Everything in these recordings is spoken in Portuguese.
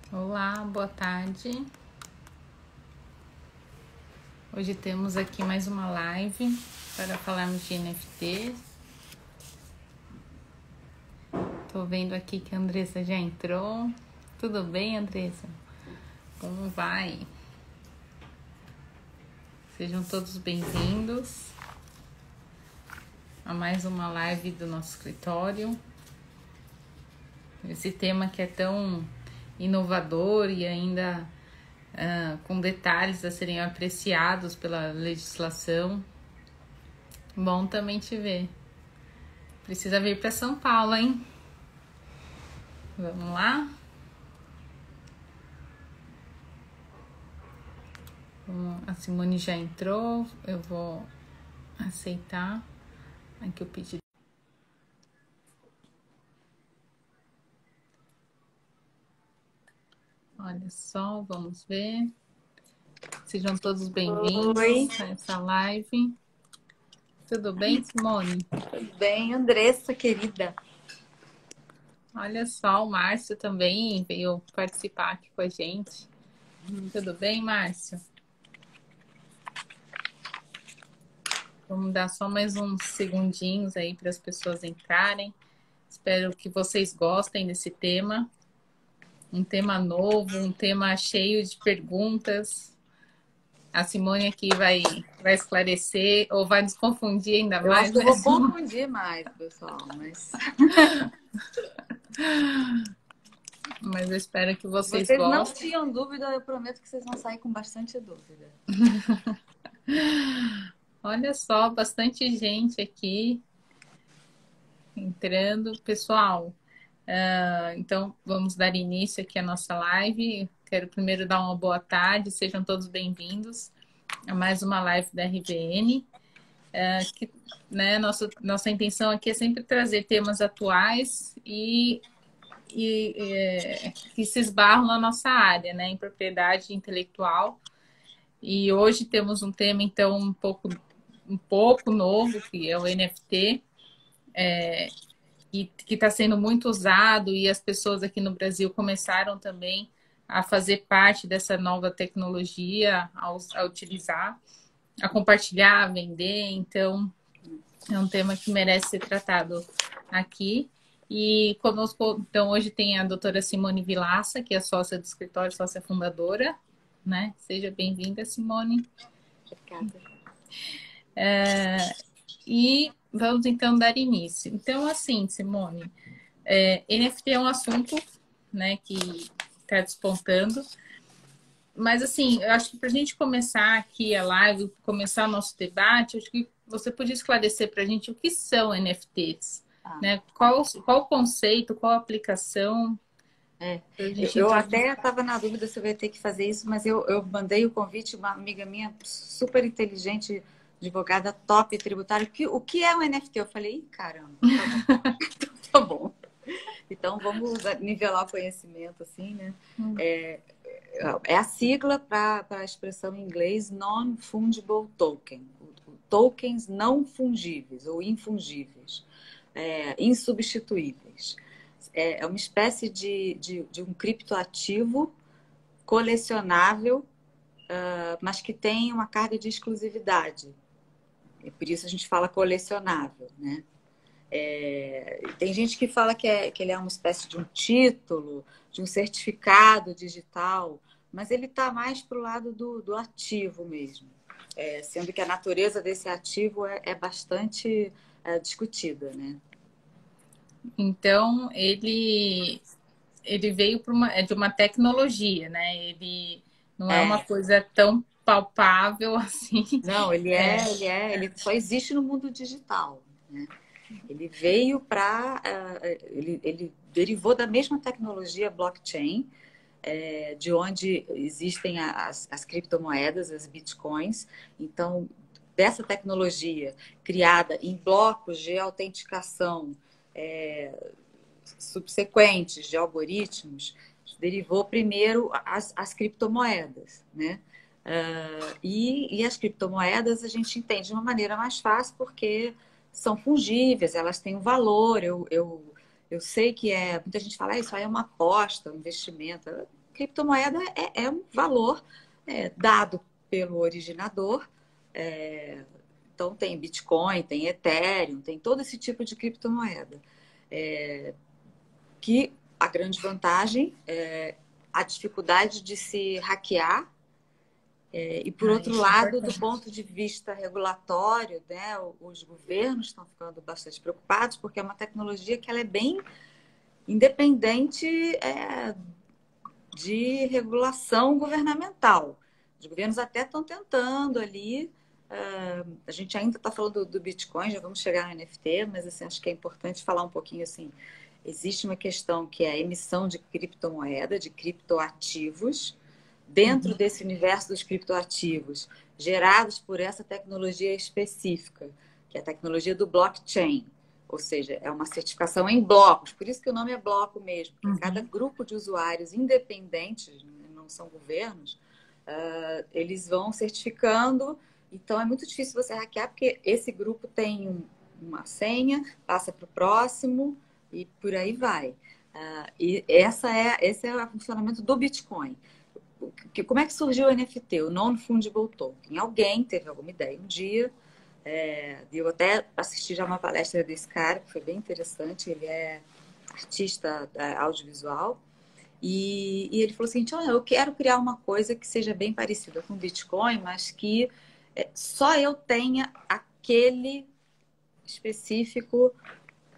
Olá, boa tarde. Hoje temos aqui mais uma live para falarmos de NFT. Tô vendo aqui que a Andressa já entrou. Tudo bem, Andressa? Como vai? Sejam todos bem-vindos a mais uma live do nosso escritório. Esse tema que é tão inovador e ainda com detalhes a serem apreciados pela legislação. Bom também te ver. Precisa vir para São Paulo, hein? Vamos lá? A Simone já entrou. Eu vou aceitar aqui o pedido. Olha só, vamos ver. Sejam todos bem-vindos a essa live. Tudo bem, Simone? Tudo bem, Andressa, querida. Olha só, o Márcio também veio participar aqui com a gente. Tudo bem, Márcio? Vamos dar só mais uns segundinhos aí para as pessoas entrarem. Espero que vocês gostem desse tema. Um tema novo, um tema cheio de perguntas. A Simone aqui vai esclarecer ou vai nos confundir ainda mais. Eu acho que eu vou confundir mais, pessoal, mas eu espero que vocês gostem. Não tinham dúvida, eu prometo que vocês vão sair com bastante dúvida. Olha só, bastante gente aqui entrando. Pessoal, então vamos dar início aqui à nossa live. Quero primeiro dar uma boa tarde, sejam todos bem-vindos a mais uma live da RVN. Nossa intenção aqui é sempre trazer temas atuais e que se esbarram na nossa área, né, em propriedade intelectual. E hoje temos um tema, então, um pouco novo, que é o NFT, que está sendo muito usado, e as pessoas aqui no Brasil começaram também a fazer parte dessa nova tecnologia, a utilizar, a compartilhar, a vender. Então, é um tema que merece ser tratado aqui. E conosco, então, hoje tem a doutora Simone Vilaça, que é sócia do escritório, sócia fundadora, né? Seja bem-vinda, Simone. Obrigada. E vamos, então, dar início. Então, assim, Simone, NFT é um assunto, né, que está despontando. Mas, assim, eu acho que para a gente começar aqui a live, começar o nosso debate, acho que você podia esclarecer para a gente o que são NFTs, né? Qual o conceito, qual a aplicação? Eu até estava na dúvida se eu ia ter que fazer isso, mas eu mandei o convite, uma amiga minha super inteligente, advogada top tributária. O que é um NFT? Eu falei, caramba, tá bom. Então, vamos nivelar o conhecimento, assim, né? É a sigla para a expressão em inglês Non-Fungible Token. Tokens não fungíveis ou infungíveis, insubstituíveis. É uma espécie de um criptoativo colecionável, mas que tem uma carga de exclusividade. E por isso a gente fala colecionável, né? Tem gente que fala que ele é uma espécie de um título, de um certificado digital, mas ele está mais para o lado do ativo mesmo, sendo que a natureza desse ativo é bastante discutida, né? Então, ele veio de uma tecnologia, né? Ele não é uma coisa tão palpável assim. Não, ele só existe no mundo digital, né? Ele veio ele derivou da mesma tecnologia blockchain, de onde existem as criptomoedas, as bitcoins. Então, dessa tecnologia criada em blocos de autenticação subsequentes de algoritmos, derivou primeiro as criptomoedas, né? E as criptomoedas a gente entende de uma maneira mais fácil porque são fungíveis, elas têm um valor. Eu sei que muita gente fala, isso aí é uma aposta, um investimento. criptomoeda é um valor dado pelo originador. Então, tem Bitcoin, tem Ethereum, tem todo esse tipo de criptomoeda. Que a grande vantagem é a dificuldade de se hackear. E, por outro lado, do ponto de vista regulatório, né, os governos estão ficando bastante preocupados, porque é uma tecnologia que ela é bem independente de regulação governamental. Os governos até estão tentando ali. A gente ainda está falando do Bitcoin, já vamos chegar no NFT, mas assim, acho que é importante falar um pouquinho assim. Existe uma questão que é a emissão de criptomoeda, de criptoativos, dentro desse universo dos criptoativos, gerados por essa tecnologia específica, que é a tecnologia do blockchain. Ou seja, é uma certificação em blocos, por isso que o nome é bloco mesmo, porque cada grupo de usuários independentes, não são governos, eles vão certificando. Então, é muito difícil você hackear, porque esse grupo tem uma senha, passa para o próximo e por aí vai. E esse é o funcionamento do Bitcoin. Como é que surgiu o NFT, o Non-Fungible Token? Alguém teve alguma ideia um dia, eu até assisti já uma palestra desse cara, que foi bem interessante, ele é artista audiovisual, e ele falou assim, olha, eu quero criar uma coisa que seja bem parecida com o Bitcoin, mas que só eu tenha aquele específico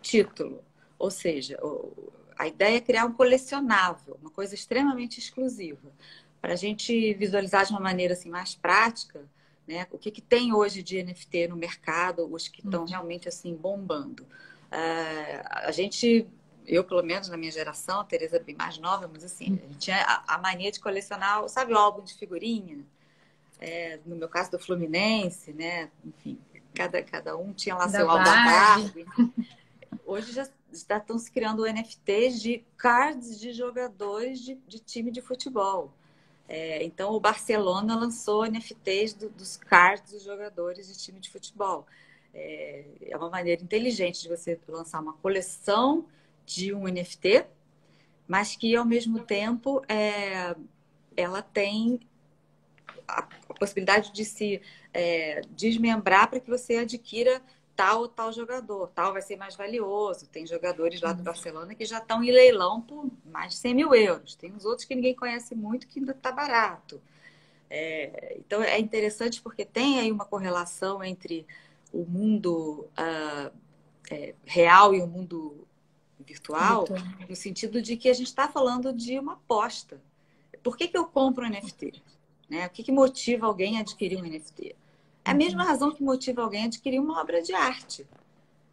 título. Ou seja, a ideia é criar um colecionável, uma coisa extremamente exclusiva. Para a gente visualizar de uma maneira assim, mais prática, né, o que tem hoje de NFT no mercado, os que estão realmente assim, bombando. Eu, pelo menos na minha geração, a Tereza é bem mais nova, mas assim, a gente tinha a mania de colecionar, sabe, o álbum de figurinha? No meu caso, do Fluminense, né? Enfim, cada um tinha lá seu álbum da Barbie. Hoje já estão se criando NFTs de cards de jogadores de time de futebol. Então, o Barcelona lançou NFTs dos cards dos jogadores de time de futebol. É uma maneira inteligente de você lançar uma coleção de um NFT, mas que, ao mesmo tempo, ela tem a possibilidade de se desmembrar para que você adquira tal ou tal jogador. Tal vai ser mais valioso. Tem jogadores lá do Barcelona que já estão em leilão por mais de 100 mil euros. Tem uns outros que ninguém conhece muito que ainda está barato. Então, é interessante porque tem aí uma correlação entre o mundo real e o mundo virtual, no sentido de que a gente está falando de uma aposta. Por que eu compro um NFT? Né? O que motiva alguém a adquirir um NFT? É a mesma razão que motiva alguém a adquirir uma obra de arte.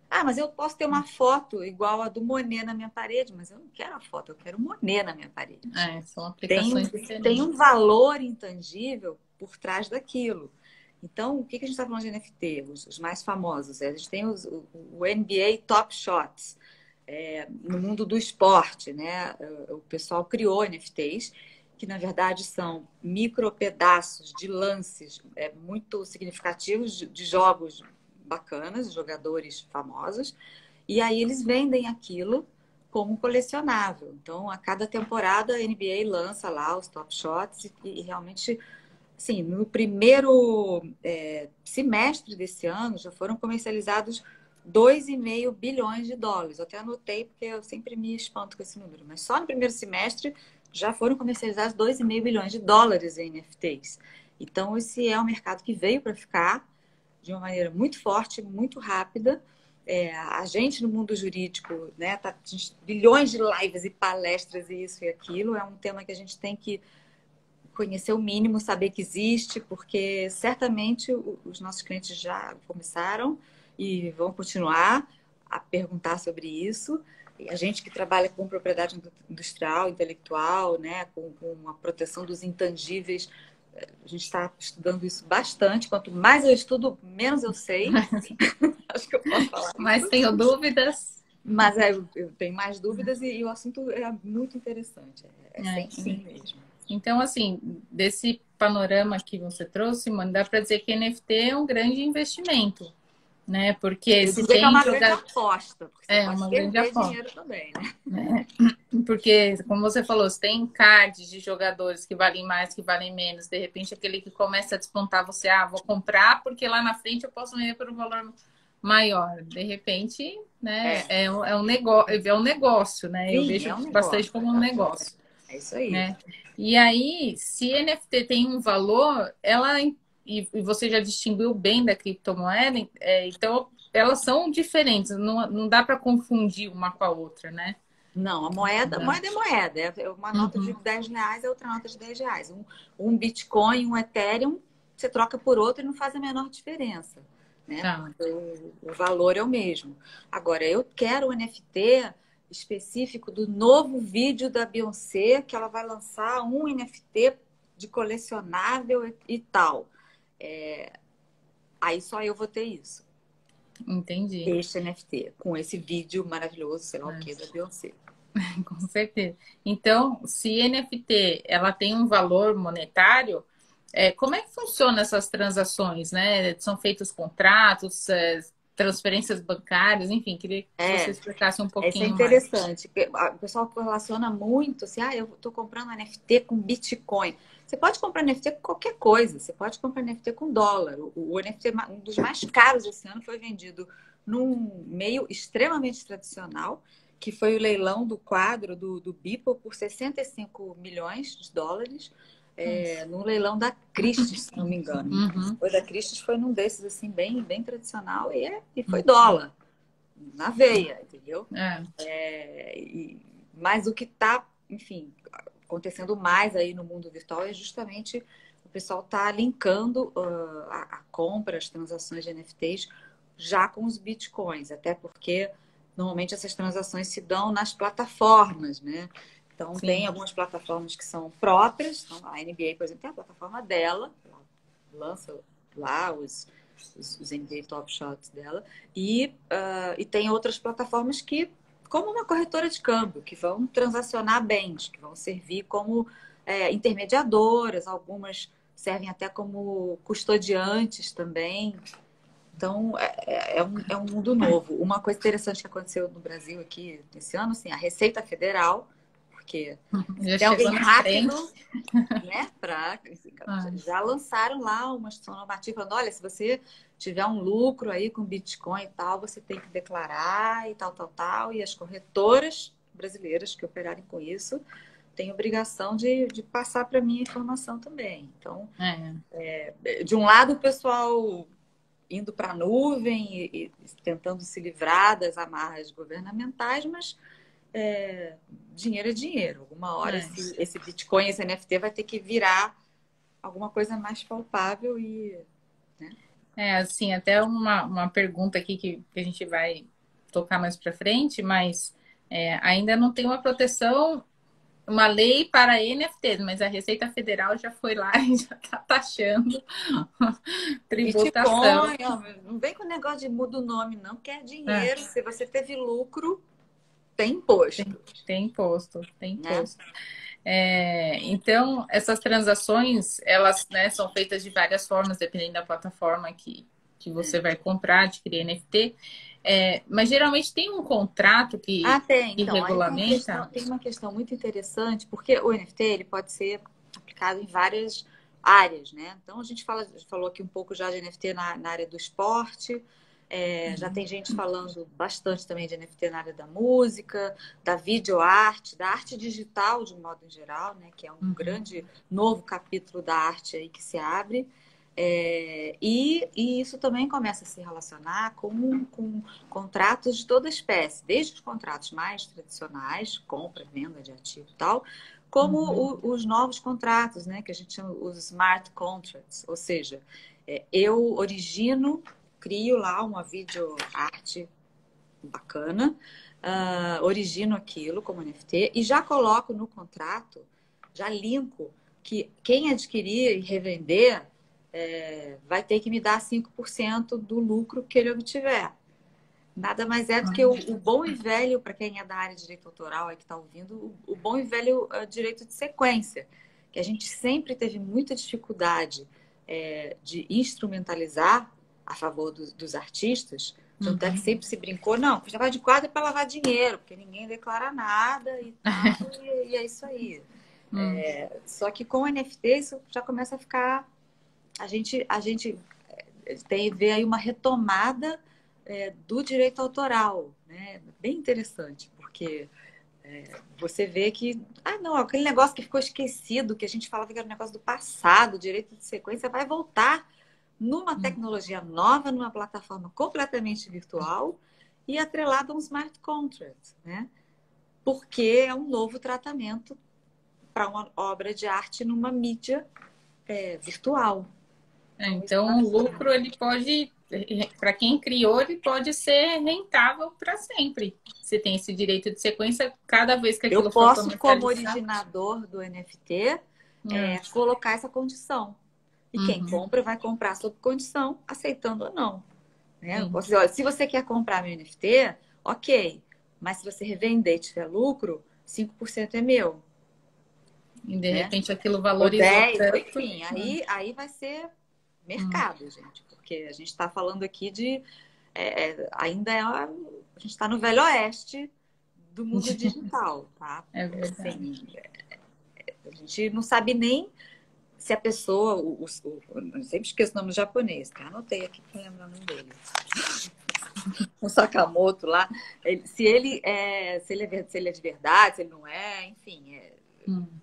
Mas eu posso ter uma foto igual a do Monet na minha parede, mas eu não quero a foto, eu quero o Monet na minha parede. São aplicações tem um valor intangível por trás daquilo. Então, o que a gente está falando de NFT? Os mais famosos. A gente tem o NBA Top Shots. No mundo do esporte, né? O pessoal criou NFTs que, na verdade, são micro pedaços de lances muito significativos de jogos bacanas, jogadores famosos, e aí eles vendem aquilo como colecionável. Então, a cada temporada, a NBA lança lá os top shots e realmente, assim, no primeiro semestre desse ano, já foram comercializados 2,5 bilhões de dólares. Eu até anotei, porque eu sempre me espanto com esse número, mas só no primeiro semestre já foram comercializados 2,5 bilhões de dólares em NFTs. Então, esse é um mercado que veio para ficar de uma maneira muito forte, muito rápida. A gente no mundo jurídico, né, bilhões de lives e palestras e isso e aquilo. É um tema que a gente tem que conhecer o mínimo, saber que existe, porque certamente os nossos clientes já começaram e vão continuar a perguntar sobre isso. E a gente que trabalha com propriedade industrial, intelectual, né, com a proteção dos intangíveis, a gente está estudando isso bastante. Quanto mais eu estudo, menos eu sei. Acho que eu posso falar. Mas tenho dúvidas. Mas eu tenho mais dúvidas e o assunto é muito interessante. Sim mesmo. Então, assim, desse panorama que você trouxe, mano, dá para dizer que NFT é um grande investimento. né? Porque Eu se dizer que é tem uma grande jogador. aposta, porque você É pode uma grande perder aposta. dinheiro também, né? Né? Porque, como você falou, se tem cards de jogadores que valem mais, que valem menos, de repente aquele que começa a despontar você, vou comprar porque lá na frente eu posso vender por um valor maior. De repente, né, É, é um negócio, né? Eu sim, é vejo um bastante negócio. como um negócio, É isso aí. né? E aí, se NFT tem um valor, e você já distinguiu bem da criptomoeda, então elas são diferentes, não dá para confundir uma com a outra, né? Não, Não. moeda é moeda. É uma nota de Uhum. R$ 10 é outra nota de R$ 10. Um Bitcoin, um Ethereum, você troca por outro e não faz a menor diferença, né? Tá. Porque o valor é o mesmo. Agora, eu quero o NFT específico do novo vídeo da Beyoncé, que ela vai lançar um NFT de colecionável e tal. Aí só eu vou ter isso. Entendi. Este NFT, com esse vídeo maravilhoso, sei lá o que, É, da Beyoncé. com certeza. Então, se NFT ela tem um valor monetário, como é que funciona essas transações, né? São feitos contratos, transferências bancárias, enfim, queria que você É, explicasse um isso é pouquinho mais. interessante. O pessoal correlaciona muito assim, eu estou comprando NFT com Bitcoin. Você pode comprar NFT com qualquer coisa. Você pode comprar NFT com dólar. O NFT, um dos mais caros esse ano, foi vendido num meio extremamente tradicional, que foi o leilão do quadro do Beeple por 65 milhões de dólares, no leilão da Christie's, se não me engano. Uhum. O da Christie's foi num desses assim, bem, bem tradicional e foi dólar na veia, entendeu? É, Mas o que está, enfim, acontecendo mais aí no mundo virtual é justamente o pessoal está linkando a compra, as transações de NFTs já com os bitcoins, até porque normalmente essas transações se dão nas plataformas, né? Então tem sim. algumas plataformas que são próprias, então, a NBA, por exemplo, tem a plataforma dela, lança lá os NBA Top Shots dela, e tem outras plataformas que, como uma corretora de câmbio, que vão transacionar bens, que vão servir como intermediadoras, algumas servem até como custodiantes também. Então, é um mundo novo. Uma coisa interessante que aconteceu no Brasil aqui esse ano, assim, a Receita Federal, porque Já tem alguém chegou na rápido, frente. né? Ah, Já lançaram lá uma instituição normativa falando, olha, se você tiver um lucro aí com Bitcoin e tal, você tem que declarar e tal, tal, tal. E as corretoras brasileiras que operarem com isso têm obrigação de passar para mim a informação também. Então, de um lado, o pessoal indo para a nuvem e tentando se livrar das amarras governamentais, mas dinheiro é dinheiro. Alguma hora é. esse Bitcoin, esse NFT vai ter que virar alguma coisa mais palpável e, né? Assim, até uma pergunta aqui que a gente vai tocar mais para frente, mas ainda não tem uma proteção, uma lei para NFTs, mas a Receita Federal já foi lá e já está taxando tributação. Bitcoin, ó, não vem com o negócio de muda o nome, não, que é É, dinheiro. Se você teve lucro, tem imposto, tem imposto, tem né? imposto. Então, essas transações, elas, né, são feitas de várias formas, dependendo da plataforma que você vai comprar, adquirir NFT. Mas geralmente tem um contrato Tem. que Então, aí regulamenta. tem uma questão muito interessante, porque o NFT ele pode ser aplicado em várias áreas, né? Então, a gente falou aqui um pouco já de NFT na área do esporte, já tem gente falando bastante também de NFT na área da música, da videoarte, da arte digital de um modo em geral, né? Que é um grande novo capítulo da arte aí que se abre. E isso também começa a se relacionar com contratos de toda espécie, desde os contratos mais tradicionais, compra, venda de ativo e tal, como os novos contratos, né, que a gente chama os smart contracts, ou seja, eu crio lá uma videoarte bacana, origino aquilo como NFT e já coloco no contrato, já linko que quem adquirir e revender vai ter que me dar 5% do lucro que ele obtiver. Nada mais é do que o bom e velho, para quem é da área de direito autoral aí que está ouvindo, o bom e velho direito de sequência, que a gente sempre teve muita dificuldade de instrumentalizar, a favor dos artistas. Tanto é que sempre se brincou, não, festival de quadro é para lavar dinheiro, porque ninguém declara nada e tal, e é isso aí. Só que com o NFT isso já começa a ficar... A gente vê aí uma retomada do direito autoral, né? Bem interessante, porque você vê que, não, aquele negócio que ficou esquecido, que a gente falava que era um negócio do passado, o direito de sequência, vai voltar numa tecnologia nova, numa plataforma completamente virtual e atrelada a um smart contract, né? Porque é um novo tratamento para uma obra de arte numa mídia virtual. Então, o lucro, ele pode, para quem criou, ele pode ser rentável para sempre. Você tem esse direito de sequência, cada vez que aquilo eu for posso, como comercializado. originador do NFT, colocar essa condição. E quem compra vai comprar sob condição, aceitando ou não. Né? Eu posso dizer, olha, se você quer comprar meu NFT, ok. Mas se você revender e tiver lucro, 5% é meu. E de repente aquilo valorizou 10, tanto. enfim, aí vai ser mercado, gente. Porque a gente está falando aqui de... a gente está no velho oeste do mundo digital, tá? É verdade. Assim, a gente não sabe nem se a pessoa... eu sempre esqueço o nome japonês, tá? Anotei aqui para lembrar o nome dele. O Sakamoto lá. Se ele é de verdade, se ele não é, enfim...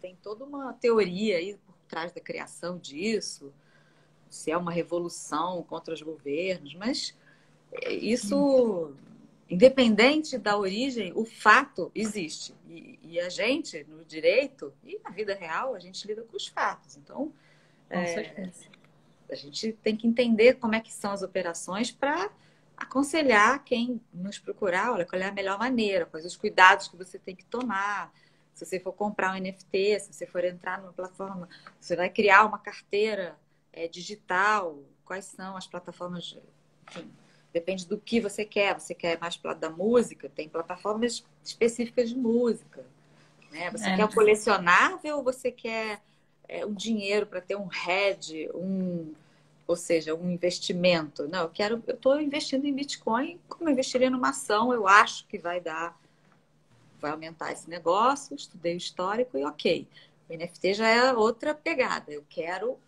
Tem toda uma teoria aí por trás da criação disso, se é uma revolução contra os governos, mas isso, independente da origem, o fato existe. E a gente, no direito e na vida real, a gente lida com os fatos. Então, com certeza. A gente tem que entender como é que são as operações para aconselhar quem nos procurar, olha, qual é a melhor maneira, quais os cuidados que você tem que tomar. Se você for comprar um NFT, se você for entrar numa plataforma, você vai criar uma carteira digital, quais são as plataformas, enfim, depende do que você quer. Você quer mais para da música, tem plataformas específicas de música. Né? Você quer um colecionável ou você quer um dinheiro para ter um hedge, ou seja, um investimento? Não, eu estou investindo em Bitcoin, como eu investiria numa ação, eu acho que vai aumentar esse negócio, estudei o histórico e ok. O NFT já é outra pegada. Eu quero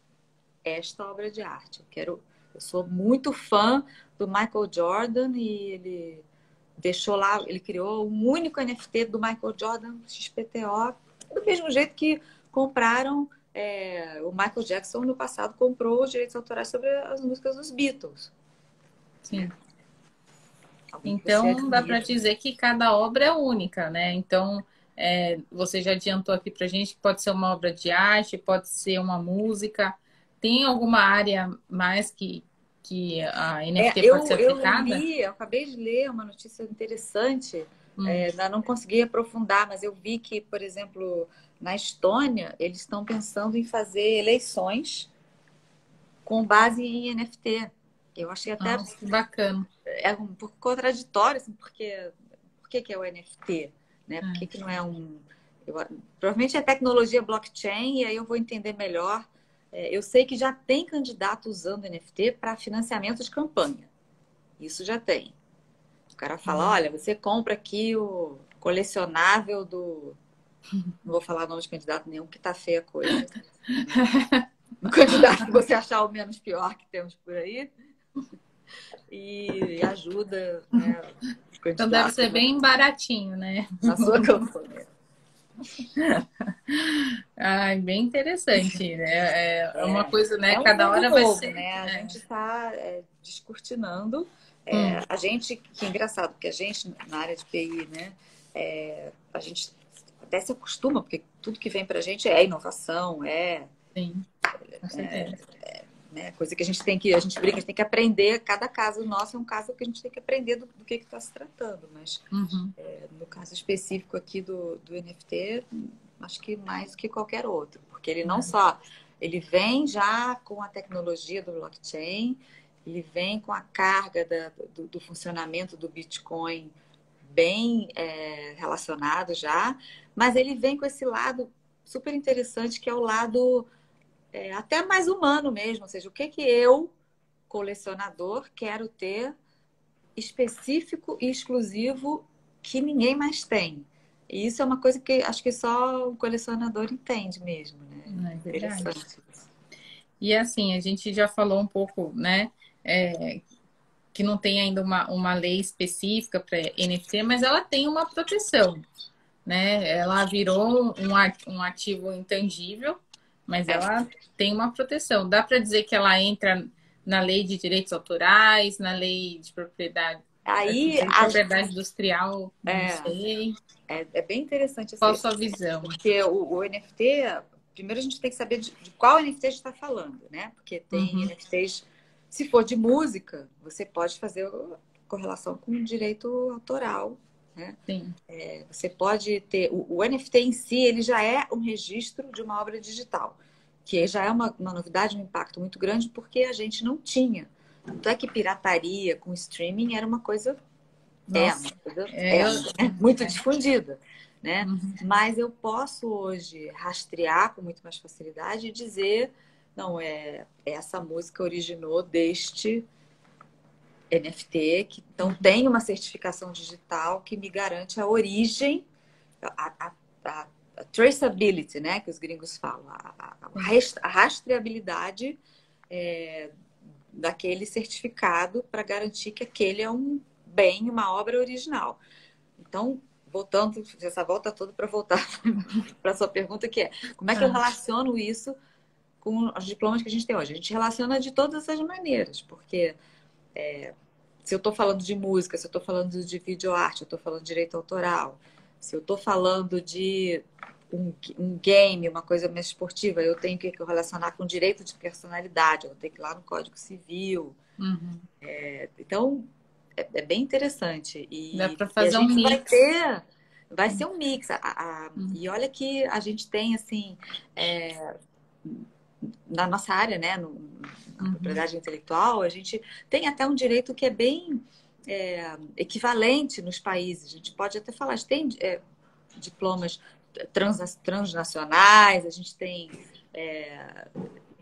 esta obra de arte. Eu sou muito fã do Michael Jordan e ele deixou lá, ele criou um único NFT do Michael Jordan XPTO, do mesmo jeito que compraram o Michael Jackson no passado comprou os direitos autorais sobre as músicas dos Beatles. Sim. Então, dá para dizer que cada obra é única, né? Então, você já adiantou aqui para a gente que pode ser uma obra de arte, pode ser uma música. Tem alguma área mais que a NFT pode ser aplicada? Eu acabei de ler uma notícia interessante, ainda não consegui aprofundar, mas eu vi que, por exemplo, na Estônia, eles estão pensando em fazer eleições com base em NFT. Eu achei até bacana. É um pouco contraditório, assim, porque por que é o NFT? Né? Por que não é provavelmente é tecnologia blockchain, e aí eu vou entender melhor. Eu sei que já tem candidato usando NFT para financiamento de campanha. Isso já tem. O cara fala, olha, você compra aqui o colecionável do... Não vou falar nome de candidato nenhum, que tá feia a coisa. O candidato que você achar o menos pior que temos por aí. E ajuda, né? Então deve ser bem baratinho, né? Na sua campanha. Ai, bem interessante, né? É uma coisa, né? Cada hora novo, vai ser. Né? A gente está descortinando. A gente, que é engraçado, porque a gente, na área de TI, né? A gente até se acostuma, porque tudo que vem para a gente é inovação, Sim, com certeza. Né? Coisa que a gente brinca, a gente tem que aprender. Cada caso nosso é um caso que a gente tem que aprender do que está se tratando. Mas no caso específico aqui do NFT, acho que mais que qualquer outro, porque ele não só ele vem já com a tecnologia do blockchain, ele vem com a carga do funcionamento do Bitcoin bem relacionado já, mas ele vem com esse lado super interessante que é o lado até mais humano mesmo, ou seja, o que eu, colecionador, quero ter específico e exclusivo que ninguém mais tem. E isso é uma coisa que acho que só o colecionador entende mesmo, né? É verdade. Interessante isso. E assim, a gente já falou um pouco, né? Que não tem ainda uma lei específica para NFT, mas ela tem uma proteção, né? Ela virou um ativo intangível, mas ela tem uma proteção. Dá para dizer que ela entra na lei de direitos autorais, na lei de propriedade, Aí, propriedade industrial, não sei. É bem interessante Qual a sua visão? porque o NFT, primeiro a gente tem que saber de qual NFT a gente está falando, né? Porque tem NFTs, se for de música, você pode fazer correlação com o direito autoral, né? Sim. Você pode ter... O NFT em si, ele já é um registro de uma obra digital, que já é uma novidade, um impacto muito grande, porque a gente não tinha. Tanto é que pirataria com streaming era uma coisa... muito difundida, né? Mas eu posso hoje rastrear com muito mais facilidade e dizer, não, essa música originou deste NFT, que então tem uma certificação digital que me garante a origem, a traceability, né? Que os gringos falam, a rastreabilidade daquele certificado para garantir que aquele é um bem, uma obra original. Então, voltando, essa volta toda para voltar para a sua pergunta, que é como é que eu relaciono isso com os diplomas que a gente tem hoje? A gente relaciona de todas as maneiras, porque se eu estou falando de música, se eu estou falando de videoarte, eu estou falando de direito autoral, se eu estou falando de um game, uma coisa mais esportiva, eu tenho que relacionar com direito de personalidade, eu tenho que ir lá no Código Civil. Então, é bem interessante. Dá para fazer um mix. Vai ser um mix. E olha que a gente tem, assim, na nossa área, né, na propriedade intelectual, a gente tem até um direito que é bem equivalente nos países. A gente pode até falar, a gente tem diplomas transnacionais, a gente tem,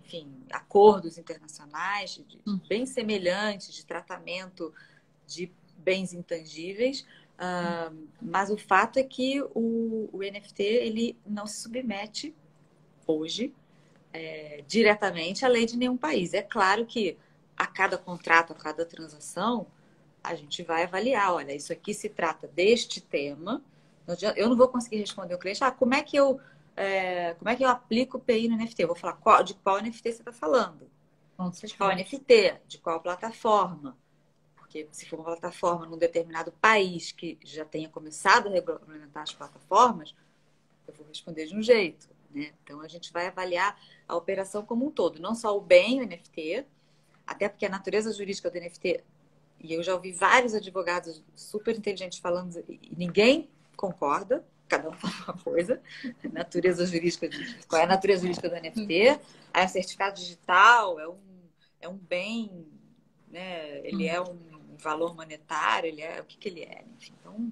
enfim, acordos internacionais bem semelhantes de tratamento de bens intangíveis, mas o fato é que o NFT ele não se submete hoje diretamente à lei de nenhum país. É claro que a cada contrato, a cada transação, a gente vai avaliar, olha, isso aqui se trata deste tema. Eu não vou conseguir responder o cliente, como é que eu aplico o PI no NFT? Eu vou falar de qual NFT você está falando. De qual NFT, de qual plataforma. Porque se for uma plataforma num determinado país que já tenha começado a regulamentar as plataformas, eu vou responder de um jeito, né? Então, a gente vai avaliar a operação como um todo, não só o bem, o NFT, até porque a natureza jurídica do NFT, e eu já ouvi vários advogados super inteligentes falando, e ninguém concorda, cada um fala uma coisa, qual é a natureza jurídica do NFT? Aí, o certificado digital é um bem, né? Ele é um valor monetário, ele é o que ele é, enfim. Então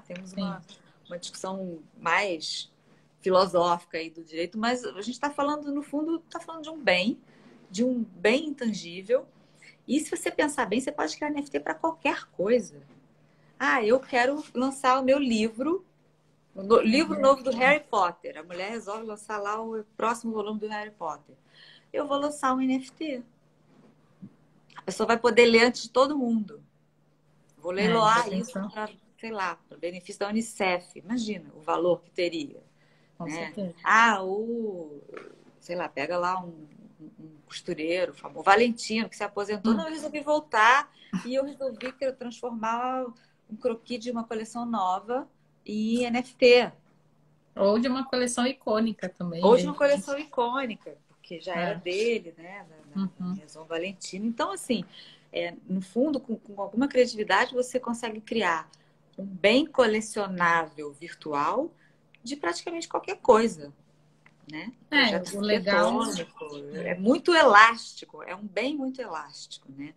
temos uma discussão mais filosófica aí do direito, mas a gente está falando, no fundo, de um bem intangível. E se você pensar bem, você pode criar NFT para qualquer coisa. Eu quero lançar o meu livro novo do Harry Potter. A mulher resolve lançar lá o próximo volume do Harry Potter. Eu vou lançar um NFT. A pessoa vai poder ler antes de todo mundo. Vou leiloar isso para, sei lá, para benefício da Unicef. Imagina o valor que teria. Com certeza. Sei lá, pega lá um costureiro, famoso Valentino, que se aposentou. Não, eu resolvi voltar e eu resolvi transformar um croquis de uma coleção nova em NFT. Ou de uma coleção icônica também. Ou de uma coleção icônica, porque já era dele, né? Da Maison Valentino. Então, assim, no fundo, com alguma criatividade, você consegue criar um bem colecionável virtual de praticamente qualquer coisa, né? O legal é muito elástico, é um bem muito elástico, né?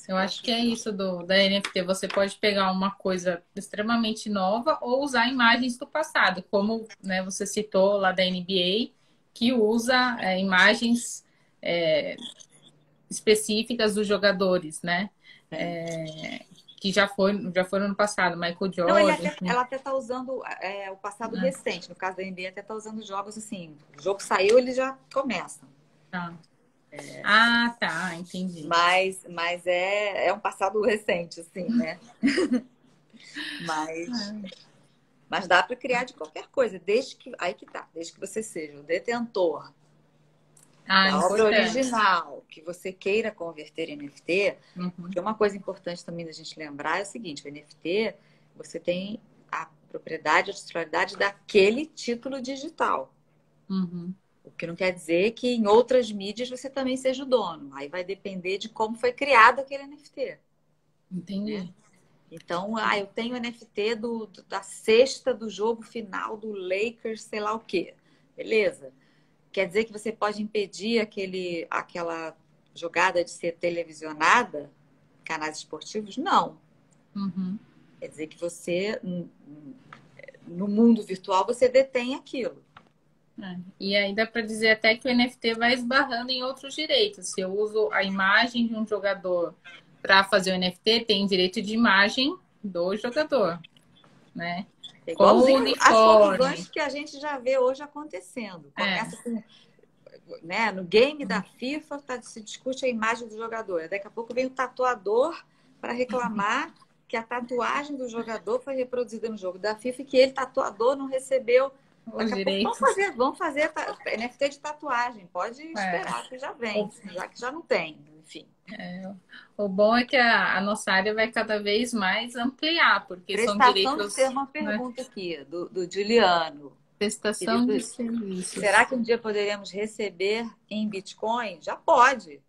Eu acho que é isso da NFT. Você pode pegar uma coisa extremamente nova ou usar imagens do passado, como, né, você citou lá da NBA, que usa imagens específicas dos jogadores, né? Que já foram no passado, Michael Não, Jordan. ela até está usando o passado recente. No caso da NBA, até está usando jogos assim. O jogo saiu, eles já começam. Tá. Ah, tá, entendi. Mas é um passado recente, assim, né? Mas dá para criar de qualquer coisa, desde que você seja o detentor da obra original, que você queira converter em NFT. Porque uma coisa importante também da gente lembrar é o seguinte: o NFT, você tem a propriedade, a titularidade daquele título digital. O que não quer dizer que em outras mídias você também seja o dono. Aí vai depender de como foi criado aquele NFT. Entendi. Né? Então, eu tenho NFT da sexta do jogo final do Lakers, sei lá o quê. Beleza. Quer dizer que você pode impedir aquela jogada de ser televisionada, canais esportivos? Não. Quer dizer que você, no mundo virtual, você detém aquilo. E aí dá para dizer até que o NFT vai esbarrando em outros direitos. Se eu uso a imagem de um jogador para fazer o NFT, tem direito de imagem do jogador, né? Igualzinho as confusões que a gente já vê hoje acontecendo. Começa com, né, no game da FIFA, se discute a imagem do jogador. Daqui a pouco vem o tatuador para reclamar que a tatuagem do jogador foi reproduzida no jogo da FIFA e que ele, tatuador, não recebeu. Daqui a pouco vamos fazer NFT de tatuagem. Pode esperar que já vem, já que já não tem, enfim. O bom é que a nossa área vai cada vez mais ampliar, porque são direitos... Tem uma pergunta aqui, do Juliano. Prestação de serviços. Será que um dia poderemos receber em Bitcoin? Já pode.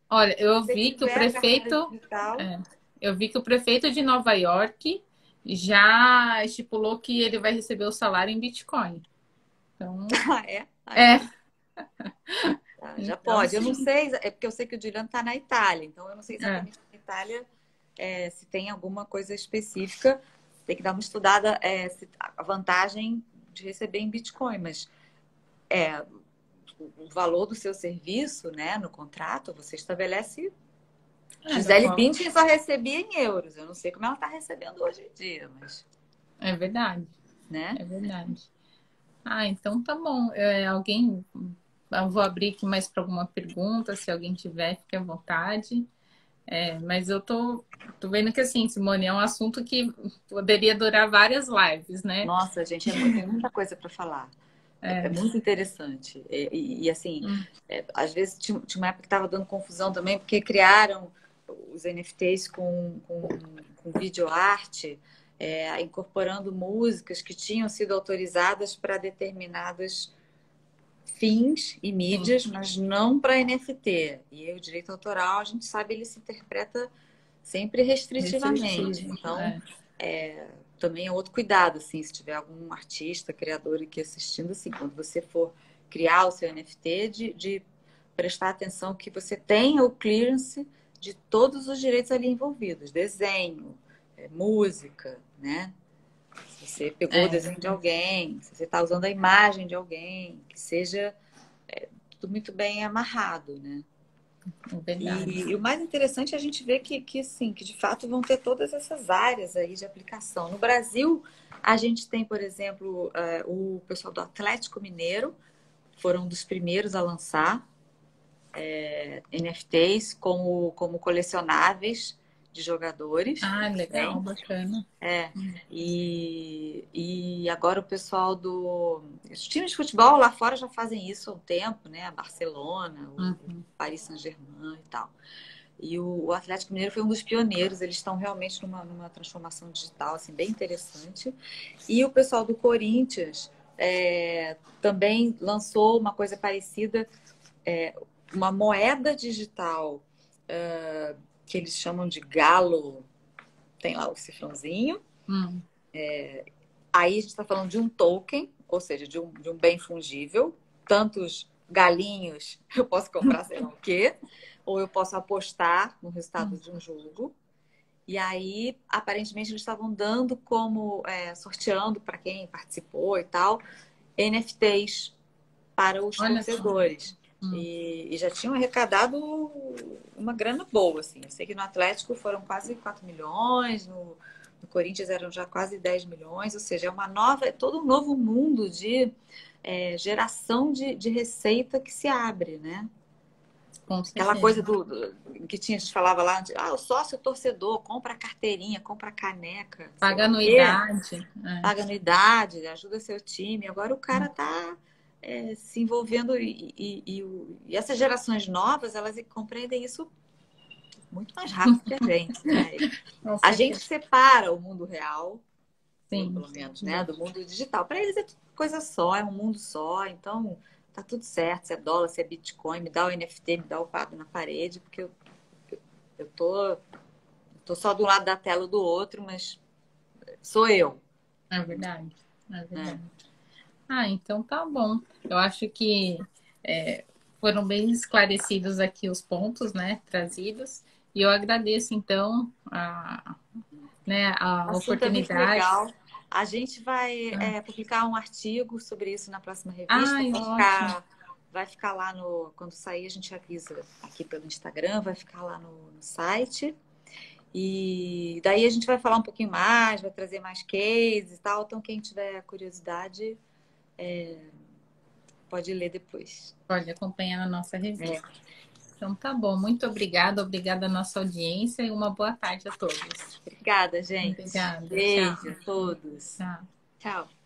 Olha, eu vi que o prefeito... Eu vi que o prefeito de Nova York já estipulou que ele vai receber o salário em Bitcoin. Então... Já pode. Eu não sei, porque eu sei que o Juliano está na Itália, então eu não sei exatamente na Itália se tem alguma coisa específica. Tem que dar uma estudada a vantagem de receber em Bitcoin, mas o valor do seu serviço, né, no contrato, você estabelece. Gisele Bündchen só recebia em euros. Eu não sei como ela está recebendo hoje em dia, mas... É verdade. Né? É verdade. Então tá bom. Eu vou abrir aqui mais para alguma pergunta, se alguém tiver, fique à vontade. Mas eu tô vendo que, assim, Simone, é um assunto que poderia durar várias lives, né? Nossa, gente, tem muita coisa para falar. É muito interessante. E assim, às vezes tinha uma época que estava dando confusão também, porque criaram os NFTs com videoarte, incorporando músicas que tinham sido autorizadas para determinados fins e mídias, mas não para NFT. E aí, o direito autoral, a gente sabe, ele se interpreta sempre restritivamente. Então, também é outro cuidado, assim, se tiver algum artista, criador aqui assistindo, assim, quando você for criar o seu NFT, de prestar atenção que você tenha o clearance de todos os direitos ali envolvidos, desenho, música, né? Se você pegou o desenho de alguém, se você está usando a imagem de alguém, que seja tudo muito bem amarrado, né? E o mais interessante é a gente ver que de fato vão ter todas essas áreas aí de aplicação. No Brasil, a gente tem, por exemplo, o pessoal do Atlético Mineiro, foram um dos primeiros a lançar NFTs como colecionáveis de jogadores. Legal, bacana. E agora o pessoal os times de futebol lá fora já fazem isso há um tempo, né? A Barcelona, o Paris Saint-Germain e tal. E o Atlético Mineiro foi um dos pioneiros, eles estão realmente numa transformação digital assim, bem interessante. E o pessoal do Corinthians também lançou uma coisa parecida, uma moeda digital que eles chamam de Galo, tem lá o cifrãozinho. Aí a gente está falando de um token, ou seja, de um bem fungível. Tantos galinhos eu posso comprar sei lá o quê, ou eu posso apostar no resultado de um jogo. E aí, aparentemente, eles estavam dando sorteando para quem participou e tal, NFTs para os torcedores. E já tinham arrecadado uma grana boa, assim. Eu sei que no Atlético foram quase 4 milhões, no Corinthians eram já quase 10 milhões, ou seja, é todo um novo mundo de geração de receita que se abre, né? Com Aquela certeza. coisa que a gente falava lá, o sócio torcedor, compra carteirinha, compra caneca, sei Paga lá o quê, anuidade. paga anuidade, ajuda seu time. Agora o cara tá se envolvendo e essas gerações novas, elas compreendem isso muito mais rápido que a gente, né? Com A gente certeza. separa o mundo real, eu Sim. pelo menos, né, do mundo digital. Para eles é tudo coisa só, é um mundo só, então tá tudo certo, se é dólar, se é Bitcoin, me dá o NFT, me dá o quadro na parede, porque eu tô só do lado da tela do outro, mas sou eu, É verdade. É né? verdade. Ah, então tá bom. Eu acho que foram bem esclarecidos aqui os pontos, né, trazidos. E eu agradeço, então, O a assunto é muito oportunidade. legal. A gente vai publicar um artigo sobre isso na próxima revista. Ai, ótimo. Vai ficar lá quando sair, a gente avisa aqui pelo Instagram, vai ficar lá no site. E daí a gente vai falar um pouquinho mais, vai trazer mais cases e tal. Então, quem tiver curiosidade, pode ler depois. Pode acompanhar na nossa É. revista. Então tá bom. Muito obrigada. Obrigada à nossa audiência e uma boa tarde a todos. Obrigada, gente. Obrigada. Tchau. Beijo a todos. Tchau. Tchau.